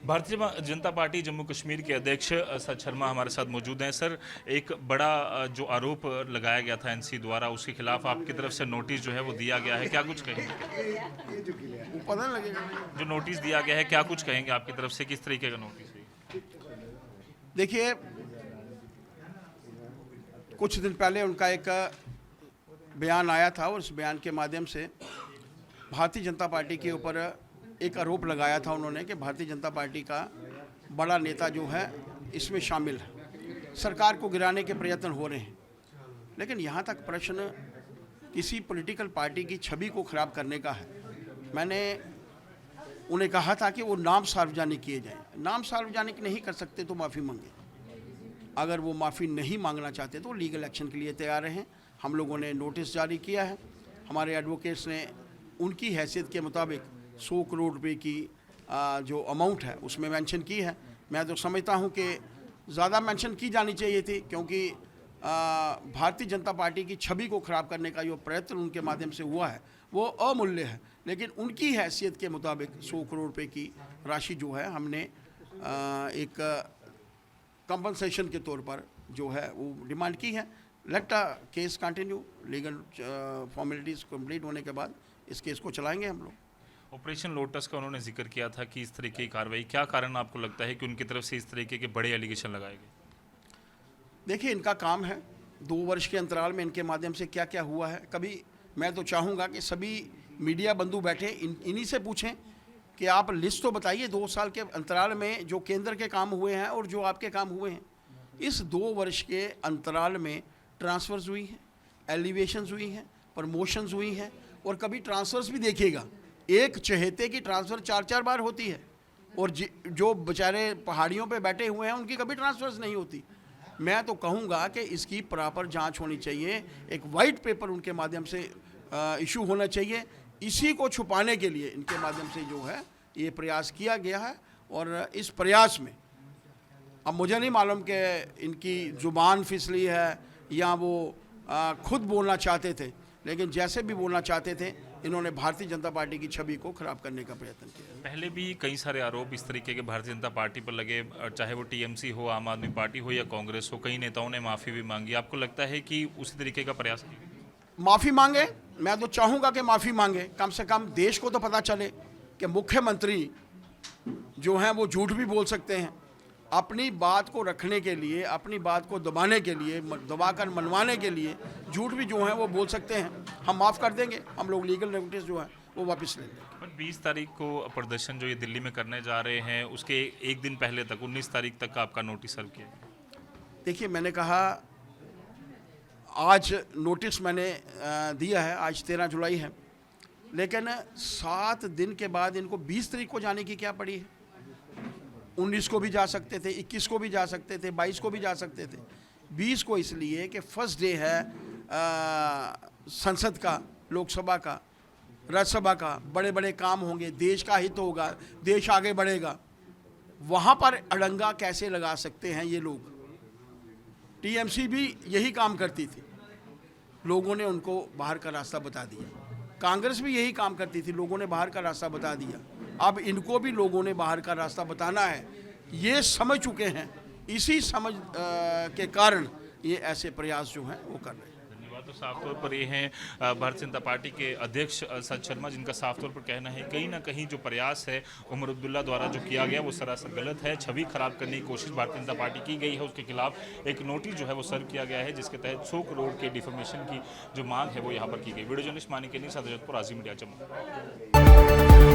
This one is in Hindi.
भारतीय जनता पार्टी जम्मू कश्मीर के अध्यक्ष सच शर्मा हमारे साथ मौजूद हैं। सर, एक बड़ा जो आरोप लगाया गया था एनसी द्वारा, उसके खिलाफ आपकी तरफ से नोटिस जो है वो दिया गया है, क्या कुछ कहेंगे? पता लगेगा जो नोटिस दिया गया है, क्या कुछ कहेंगे आपकी तरफ से, किस तरीके का नोटिस है? देखिए, कुछ दिन पहले उनका एक बयान आया था और उस बयान के माध्यम से भारतीय जनता पार्टी के ऊपर एक आरोप लगाया था उन्होंने कि भारतीय जनता पार्टी का बड़ा नेता जो है इसमें शामिल है, सरकार को गिराने के प्रयत्न हो रहे हैं। लेकिन यहाँ तक प्रश्न किसी पॉलिटिकल पार्टी की छवि को ख़राब करने का है। मैंने उन्हें कहा था कि वो नाम सार्वजनिक किए जाएं। नाम सार्वजनिक नहीं कर सकते तो माफ़ी मांगे, अगर वो माफ़ी नहीं मांगना चाहते तो लीगल एक्शन के लिए तैयार हैं। हम लोगों ने नोटिस जारी किया है, हमारे एडवोकेट्स ने उनकी हैसियत के मुताबिक 100 करोड़ रुपए की जो अमाउंट है उसमें मेंशन की है। मैं तो समझता हूं कि ज़्यादा मेंशन की जानी चाहिए थी, क्योंकि भारतीय जनता पार्टी की छवि को ख़राब करने का जो प्रयत्न उनके माध्यम से हुआ है वो अमूल्य है। लेकिन उनकी हैसियत के मुताबिक 100 करोड़ रुपए की राशि जो है हमने एक कंपनसेशन के तौर पर जो है वो डिमांड की है। Let case continue, legal formalities complete होने के बाद इस केस को चलाएंगे हम लोग। ऑपरेशन लोटस का उन्होंने जिक्र किया था कि इस तरीके की कार्रवाई, क्या कारण आपको लगता है कि उनकी तरफ से इस तरीके के बड़े एलिगेशन लगाए गए? देखिए, इनका काम है 2 वर्ष के अंतराल में इनके माध्यम से क्या क्या हुआ है। कभी मैं तो चाहूँगा कि सभी मीडिया बंधु बैठे इन्हीं से पूछें कि आप लिस्ट तो बताइए 2 साल के अंतराल में जो केंद्र के काम हुए हैं और जो आपके काम हुए हैं। इस 2 वर्ष के अंतराल में ट्रांसफ़र्स हुई हैं, एलिवेशंस हुई हैं, प्रमोशंस हुई हैं, और कभी ट्रांसफ़र्स भी देखिएगा, एक चहेते की ट्रांसफ़र 4-4 बार होती है, और जो बेचारे पहाड़ियों पे बैठे हुए हैं उनकी कभी ट्रांसफ़र्स नहीं होती। मैं तो कहूँगा कि इसकी प्रॉपर जांच होनी चाहिए, एक वाइट पेपर उनके माध्यम से इशू होना चाहिए। इसी को छुपाने के लिए इनके माध्यम से जो है ये प्रयास किया गया है, और इस प्रयास में अब मुझे नहीं मालूम कि इनकी ज़ुबान फिसली है या वो खुद बोलना चाहते थे, लेकिन जैसे भी बोलना चाहते थे इन्होंने भारतीय जनता पार्टी की छवि को खराब करने का प्रयत्न किया। पहले भी कई सारे आरोप इस तरीके के भारतीय जनता पार्टी पर लगे, चाहे वो टीएमसी हो, आम आदमी पार्टी हो या कांग्रेस हो, कई नेताओं ने माफ़ी भी मांगी। आपको लगता है कि उसी तरीके का प्रयास किया? माफ़ी मांगे, मैं तो चाहूँगा कि माफ़ी मांगे। कम से कम देश को तो पता चले कि मुख्यमंत्री जो हैं वो झूठ भी बोल सकते हैं। अपनी बात को रखने के लिए, अपनी बात को दबाने के लिए, दबाकर मनवाने के लिए झूठ भी जो है वो बोल सकते हैं। हम माफ़ कर देंगे, हम लोग लीगल नोटिस जो है वो वापस लेंगे। पर 20 तारीख को प्रदर्शन जो ये दिल्ली में करने जा रहे हैं, उसके एक दिन पहले तक 19 तारीख तक का आपका नोटिस सर्व किया? देखिए, मैंने कहा आज नोटिस मैंने दिया है, आज 13 जुलाई है, लेकिन 7 दिन के बाद इनको 20 तारीख को जाने की क्या पड़ी है? 19 को भी जा सकते थे, 21 को भी जा सकते थे, 22 को भी जा सकते थे। 20 को इसलिए कि फर्स्ट डे है संसद का, लोकसभा का, राज्यसभा का, बड़े बड़े काम होंगे, देश का हित होगा, देश आगे बढ़ेगा। वहाँ पर अड़ंगा कैसे लगा सकते हैं ये लोग? टीएमसी भी यही काम करती थी, लोगों ने उनको बाहर का रास्ता बता दिया। कांग्रेस भी यही काम करती थी, लोगों ने बाहर का रास्ता बता दिया। अब इनको भी लोगों ने बाहर का रास्ता बताना है, ये समझ चुके हैं। इसी समझ के कारण ये ऐसे प्रयास जो हैं वो कर रहे हैं। धन्यवाद। तो साफ तौर पर ये हैं भारतीय जनता पार्टी के अध्यक्ष सच शर्मा, जिनका साफ तौर पर कहना है कहीं ना कहीं जो प्रयास है उमर अब्दुल्ला द्वारा जो किया गया वो सरासर गलत है। छवि खराब करने की कोशिश भारतीय जनता पार्टी की गई है, उसके खिलाफ एक नोटिस जो है वो सर्व किया गया है, जिसके तहत 100 करोड़ के डिफेमेशन की जो मांग है वो यहाँ पर की गई। वीडियो जर्नलिस्ट मानिक के साथ आज़म मीडिया जम्मू।